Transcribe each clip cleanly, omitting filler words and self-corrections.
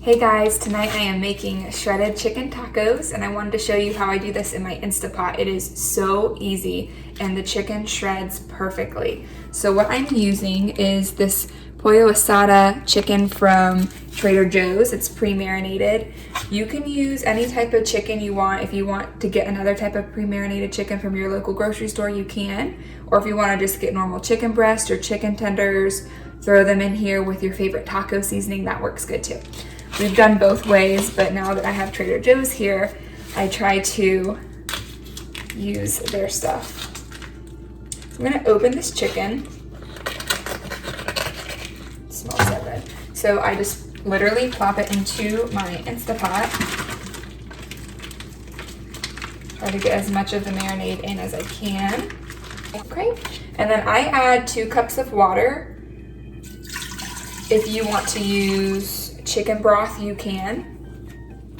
Hey guys, tonight I am making shredded chicken tacos and I wanted to show you how I do this in my Instapot. It is so easy and the chicken shreds perfectly. So what I'm using is this Pollo Asada chicken from Trader Joe's. It's pre-marinated. You can use any type of chicken you want. If you want to get another type of pre-marinated chicken from your local grocery store, you can. Or if you want to just get normal chicken breast or chicken tenders, throw them in here with your favorite taco seasoning, that works good too. We've done both ways, but now that I have Trader Joe's here, I try to use their stuff. So I'm gonna open this chicken. It smells so good. So I just literally plop it into my Instapot. Try to get as much of the marinade in as I can. Okay, and then I add 2 cups of water. If you want to use chicken broth, you can.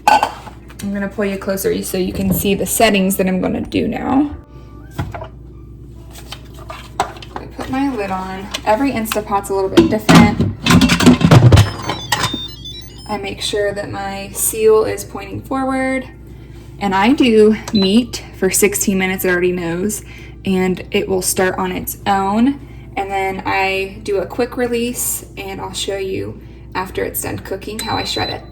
I'm gonna pull you closer so you can see the settings that I'm gonna do now. I put my lid on. Every Instapot's a little bit different. I make sure that my seal is pointing forward. And I do meat for 16 minutes, it already knows, and it will start on its own. And then I do a quick release and I'll show you after it's done cooking how I shred it.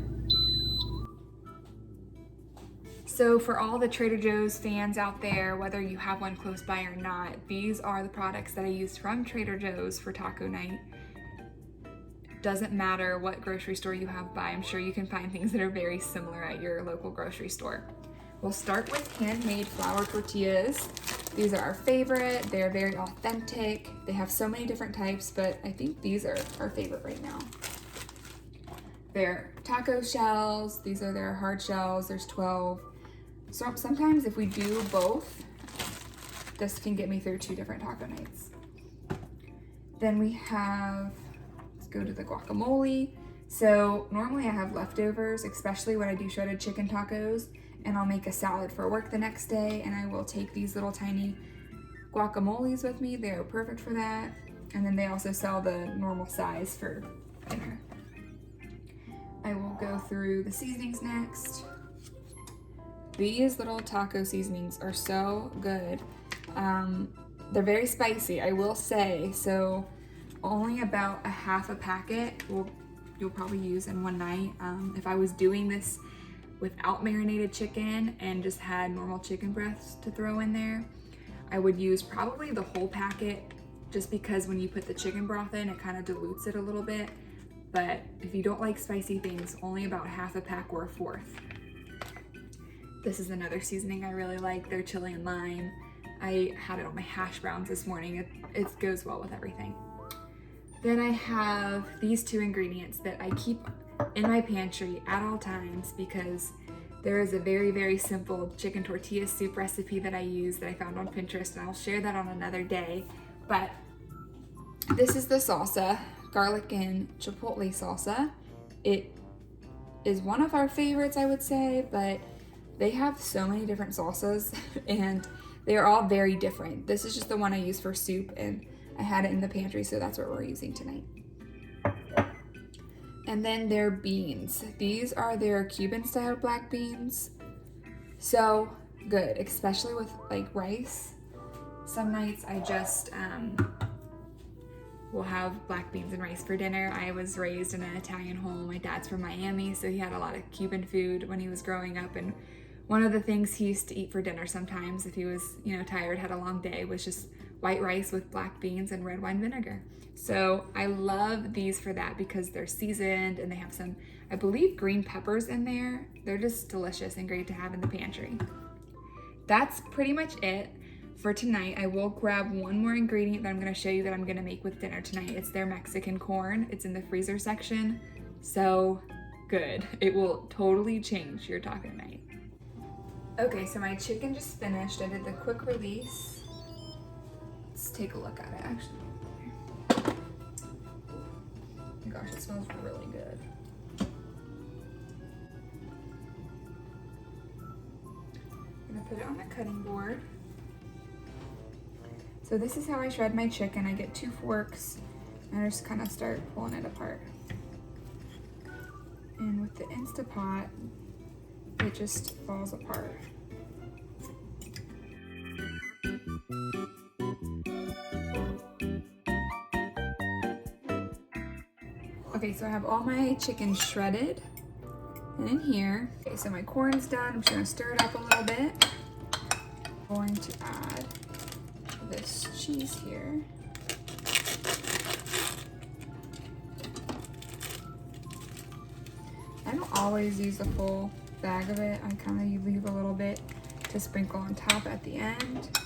So for all the Trader Joe's fans out there, whether you have one close by or not, these are the products that I used from Trader Joe's for taco night. Doesn't matter what grocery store you have by, I'm sure you can find things that are very similar at your local grocery store. We'll start with handmade flour tortillas. These are our favorite. They're very authentic. They have so many different types, but I think these are our favorite right now. They're taco shells. These are their hard shells. There's 12. So sometimes if we do both, this can get me through 2 different taco nights. Then we have, let's go to the guacamole. So normally I have leftovers, especially when I do shredded chicken tacos, and I'll make a salad for work the next day, and I will take these little tiny guacamoles with me. They are perfect for that. And then they also sell the normal size for dinner. I will go through the seasonings next. These little taco seasonings are so good. They're very spicy, I will say. So only about a half a packet you'll probably use in one night. If I was doing this without marinated chicken and just had normal chicken breasts to throw in there, I would use probably the whole packet, just because when you put the chicken broth in, it kind of dilutes it a little bit. But if you don't like spicy things, only about half a pack or a fourth. This is another seasoning I really like, their chili and lime. I had it on my hash browns this morning. It goes well with everything. Then I have these 2 ingredients that I keep in my pantry at all times because there is a very, very simple chicken tortilla soup recipe that I use that I found on Pinterest, and I'll share that on another day. But this is the salsa. Garlic and chipotle salsa. It is one of our favorites, I would say, but they have so many different salsas and they are all very different. This is just the one I use for soup, and I had it in the pantry, so that's what we're using tonight. And then their beans. These are their Cuban style black beans. So good, especially with like rice. Some nights I just we'll have black beans and rice for dinner. I was raised in an Italian home. My dad's from Miami, so he had a lot of Cuban food when he was growing up. And one of the things he used to eat for dinner sometimes, if he was, tired, had a long day, was just white rice with black beans and red wine vinegar. So I love these for that because they're seasoned and they have some, I believe, green peppers in there. They're just delicious and great to have in the pantry. That's pretty much it for tonight. I will grab one more ingredient that I'm gonna show you that I'm gonna make with dinner tonight. It's their Mexican corn. It's in the freezer section. So good. It will totally change your taco night. Okay, so my chicken just finished. I did the quick release. Let's take a look at it actually. Oh my gosh, it smells really good. I'm gonna put it on the cutting board. So this is how I shred my chicken. I get 2 forks and I just kind of start pulling it apart. And with the Instapot, it just falls apart. Okay, so I have all my chicken shredded and in here. Okay, so my corn is done. I'm just gonna stir it up a little bit. I'm going to add this cheese here. I don't always use a full bag of it. I kind of leave a little bit to sprinkle on top at the end.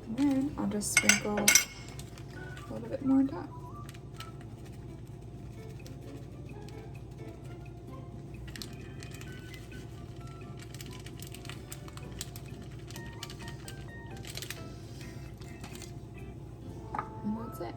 And then I'll just sprinkle a little bit more on top. And that's it.